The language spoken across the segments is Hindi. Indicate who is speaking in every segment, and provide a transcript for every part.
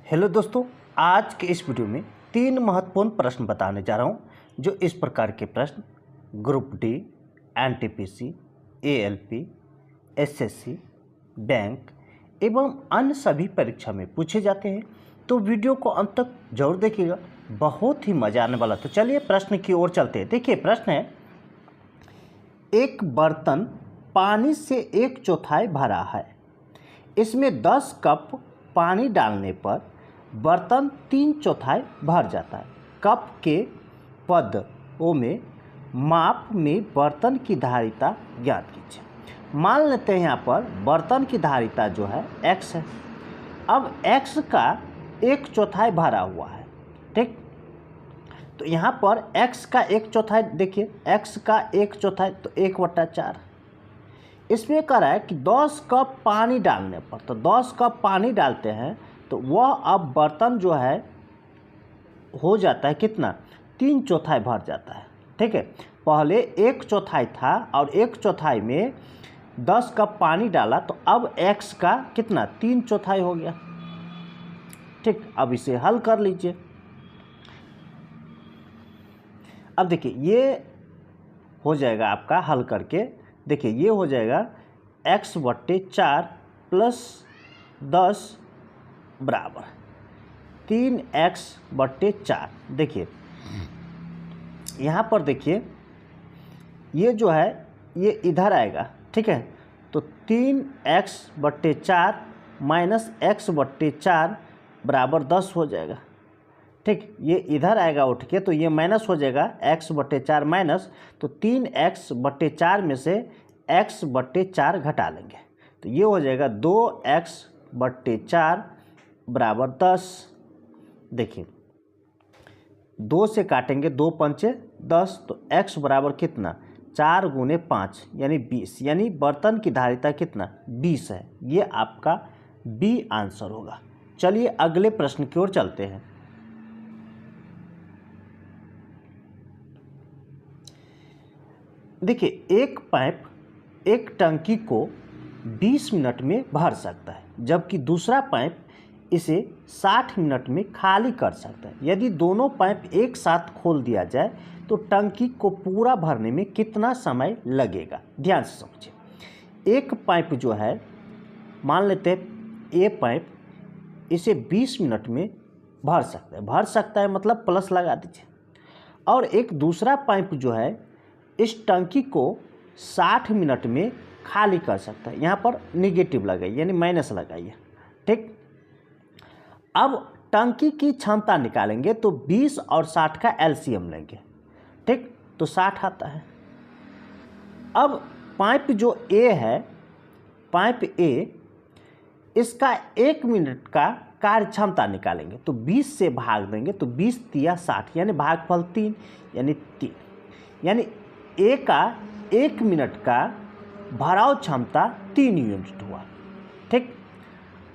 Speaker 1: हेलो दोस्तों, आज के इस वीडियो में 3 महत्वपूर्ण प्रश्न बताने जा रहा हूं, जो इस प्रकार के प्रश्न group D, NTPC, ALP, SSC, bank एवं अन्य सभी परीक्षा में पूछे जाते हैं। तो वीडियो को अंत तक जरूर देखिएगा, बहुत ही मजा आने वाला। तो चलिए प्रश्न की ओर चलते हैं। देखिए प्रश्न है, एक बर्तन पानी से 1/4 भरा है। इसमें 10 कप पानी डालने पर बर्तन 3/4 भर जाता है। कप के पदों में माप में बर्तन की धारिता ज्ञात कीजिए। मान लेते हैं यहाँ पर बर्तन की धारिता जो है x है। अब x का 1/4 भरा हुआ है, ठीक। तो यहाँ पर x का 1/4 देखिए, x का 1/4 तो 1/4। इसमें कह रहा है कि 10 कप पानी डालने पर, तो 10 कप पानी डालते हैं तो वह अब बर्तन जो है हो जाता है कितना, 3/4 भर जाता है, ठीक है। पहले 1/4 था और 1/4 में 10 कप पानी डाला तो अब x का कितना, 3/4 हो गया, ठीक। अब इसे हल कर लीजिए। अब देखिए ये हो जाएगा आपका हल करके, देखिए ये हो जाएगा x/4 प्लस 10 बराबर 3x/4। देखिए यहाँ पर देखिए ये जो है ये इधर आएगा, ठीक है। तो 3x/4 माइनस x/4 बराबर 10 हो जाएगा, ठीक। ये इधर आएगा उठ के, तो ये माइनस हो जाएगा x/4 माइनस, तो 3x/4 में से x/4 घटा लेंगे तो ये हो जाएगा 2x/4 बराबर 10। देखिए 2 से काटेंगे, 2 पंचे 10, तो x बराबर कितना, 4 × 5 यानी 20, यानी बर्तन की धारिता कितना, 20 है। ये आपका बी आंसर होगा। चलिए अगले प्रश्न की ओर चलते हैं। देखिए एक पाइप एक टंकी को 20 मिनट में भर सकता है, जबकि दूसरा पाइप इसे 60 मिनट में खाली कर सकता है। यदि दोनों पाइप एक साथ खोल दिया जाए तो टंकी को पूरा भरने में कितना समय लगेगा। ध्यान से समझिए। एक पाइप जो है, मान लेते हैं ये पाइप, इसे 20 मिनट में भर सकता है मतलब प्लस लगा दीजिए। और एक दूसरा पाइप जो है इस टंकी को 60 मिनट में खाली कर सकता है। यहाँ पर निगेटिव लगाइए यानी माइनस लगाइए, ठीक। अब टंकी की क्षमता निकालेंगे तो 20 और 60 का एलसीएम लेंगे, ठीक। तो 60 आता है। अब पाइप जो ए है, पाइप ए, इसका 1 मिनट का कार्य क्षमता निकालेंगे तो 20 से भाग देंगे तो 20 × 60 यानी भागफल 3 यानी 3, यानी ए का 1 मिनट का भराव क्षमता 3 यूनिट हुआ, ठीक।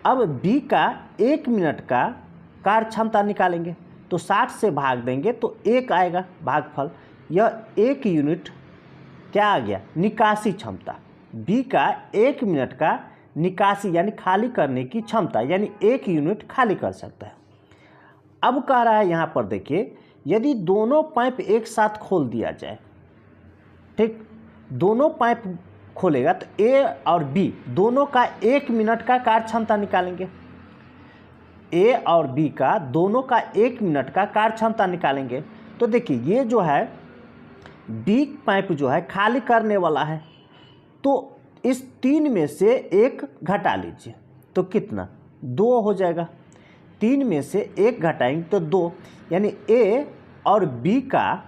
Speaker 1: अब बी का 1 मिनट का कार्य क्षमता निकालेंगे तो 60 से भाग देंगे तो 1 आएगा भागफल। यह 1 यूनिट क्या आ गया, निकासी क्षमता। बी का 1 मिनट का निकासी यानी खाली करने की क्षमता, यानी 1 यूनिट खाली कर सकता है। अब कह रहा है यहाँ पर देखिए, यदि दोनों पाइप एक साथ खोल दिया जाए, ठीक, दोनों पाइप खोलेगा तो ए और बी दोनों का 1 मिनट का कार्य क्षमता निकालेंगे। ए और बी का दोनों का 1 मिनट का कार्य क्षमता निकालेंगे। तो देखिए ये जो है बी पाइप जो है खाली करने वाला है, तो इस 3 में से 1 घटा लीजिए तो कितना, 2 हो जाएगा। 3 में से 1 घटाएंगे तो 2, यानी ए और बी का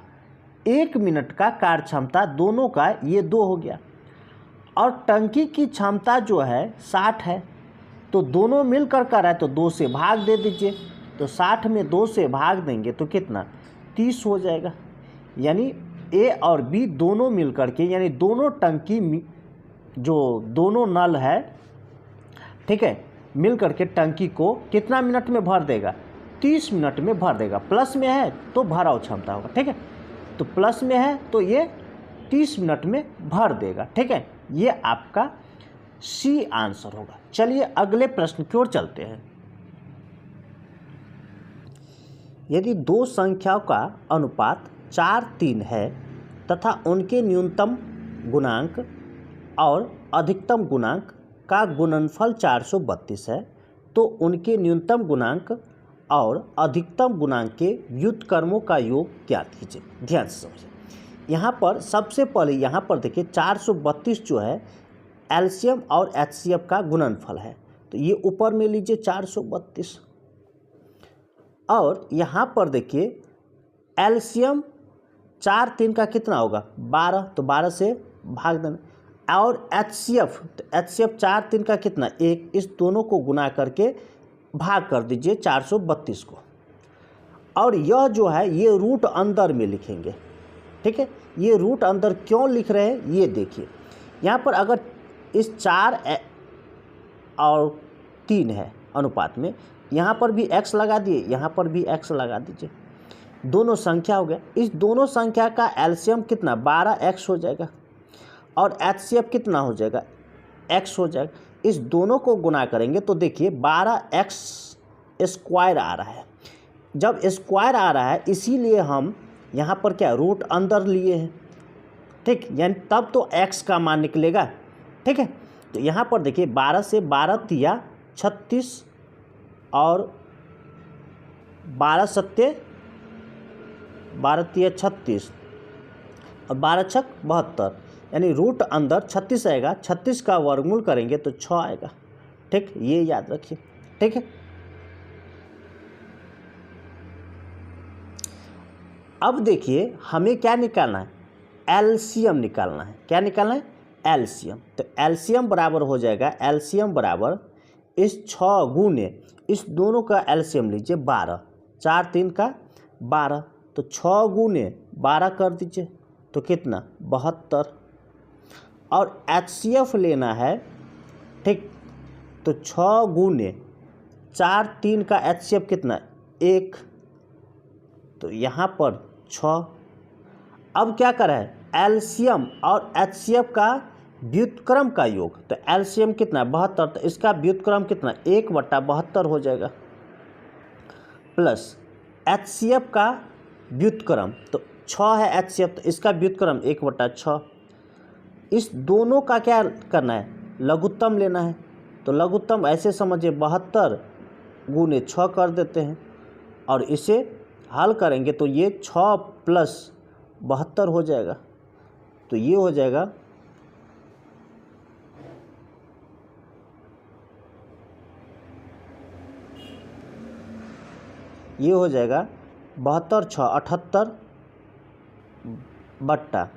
Speaker 1: 1 मिनट का कार्य क्षमता दोनों का ये 2 हो गया। और टंकी की क्षमता जो है 60 है, तो दोनों मिलकर कर रहा है तो 2 से भाग दे दीजिए, तो 60 में 2 से भाग देंगे तो कितना, 30 हो जाएगा। यानी ए और बी दोनों मिलकर के, यानी दोनों टंकी जो दोनों नल है, ठीक है, मिलकर के टंकी को कितना मिनट में भर देगा, 30 मिनट में भर देगा। प्लस में है तो भराव क्षमता होगा, ठीक है। तो प्लस में है तो ये 30 मिनट में भर देगा, ठीक है। ये आपका सी आंसर होगा। चलिए अगले प्रश्न की ओर चलते हैं। यदि दो संख्याओं का अनुपात 4:3 है तथा उनके न्यूनतम गुणांक और अधिकतम गुणांक का गुणनफल 432 है तो उनके न्यूनतम गुणांक और अधिकतम गुणांक के व्युत्क्रमों का योग ज्ञात कीजिए। ध्यान से समझिए, यहाँ पर सबसे पहले यहाँ पर देखिए 432 जो है एलसीएम और एचसीएफ का गुणनफल है, तो ये ऊपर में लीजिए 432। और यहाँ पर देखिए एलसीएम 4:3 का कितना होगा 12, तो 12 से भाग देना। और एचसीएफ, तो एचसीएफ 4:3 का कितना 1, इस दोनों को गुना करके भाग कर दीजिए 432 को। और यह जो है ये रूट अंदर में लिखेंगे, ठीक है। ये रूट अंदर क्यों लिख रहे हैं ये देखिए, यहाँ पर अगर इस 4 और 3 है अनुपात में, यहाँ पर भी x लगा दिए, यहाँ पर भी x लगा दीजिए, दोनों संख्या हो गया। इस दोनों संख्या का एलसीएम कितना 12x हो जाएगा और एचसीएफ कितना हो जाएगा x हो जाएगा। इस दोनों को गुना करेंगे तो देखिए 12x स्क्वायर आ रहा है। जब स्क्वायर आ रहा है इसीलिए हम यहाँ पर क्या रूट अंदर लिए हैं, ठीक, यानी तब तो x का मान निकलेगा, ठीक है। तो यहाँ पर देखिए 12 से 12 तिया 36 और 12 सत्ते 12 तिया 36 और 12 छक 72, यानी रूट अंदर 36 आएगा, 36 का वर्गमूल करेंगे तो 6 आएगा, ठीक, ये याद रखिए, ठीक है। अब देखिए हमें क्या निकालना है, एलसीएम निकालना है। क्या निकालना है एलसीएम, तो एलसीएम बराबर हो जाएगा, एलसीएम बराबर इस 6 गुने इस दोनों का एलसीएम लीजिए 12, 4:3 का 12, तो 6 गुने 12 कर दीजिए तो कितना 72। और एचसीएफ लेना है, ठीक, तो 6 गुने 4:3 का एचसीएफ कितना 1, तो यहाँ पर 6। अब क्या करा है एलसीएम और एचसीएफ का व्युत्क्रम का योग, तो एलसीएम कितना 72, तो इसका व्युत्क्रम कितना 1/72 हो जाएगा, प्लस एचसीएफ का व्युत्क्रम तो 6 है एचसीएफ, तो इसका व्युत्क्रम 1/6। इस दोनों का क्या करना है लघुत्तम लेना है, तो लघुत्तम ऐसे समझिए 72 गुने 6 कर देते हैं और इसे हल करेंगे तो ये 6 + 72 हो जाएगा, तो ये हो जाएगा ये हो जाएगा 72 × 6 78 बट्टा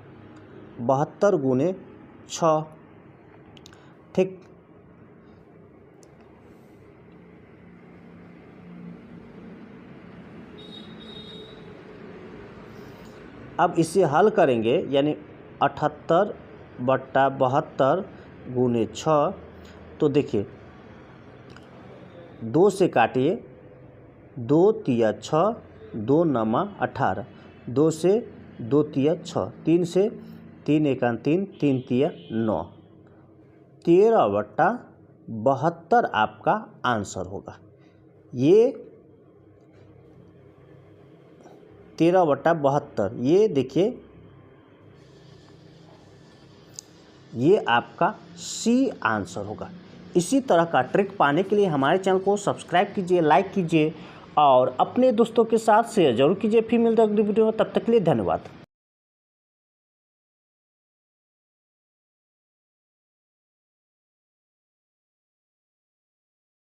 Speaker 1: 72 गुने 6, ठीक। अब इसे हल करेंगे यानी 78 बट्टा 72 गुने 6, तो देखिए 2 से काटिए, 2 तिया 6, 2 9 18, 2 से 2 तिया 6, 3 से 3 1 3, 3 तिया 9, 13/72 आपका आंसर होगा। ये 13/72, ये देखिए ये आपका सी आंसर होगा। इसी तरह का ट्रिक पाने के लिए हमारे चैनल को सब्सक्राइब कीजिए, लाइक कीजिए और अपने दोस्तों के साथ शेयर जरूर कीजिए। फिर मिलते हैं अगली वीडियो में, तब तक के लिए धन्यवाद।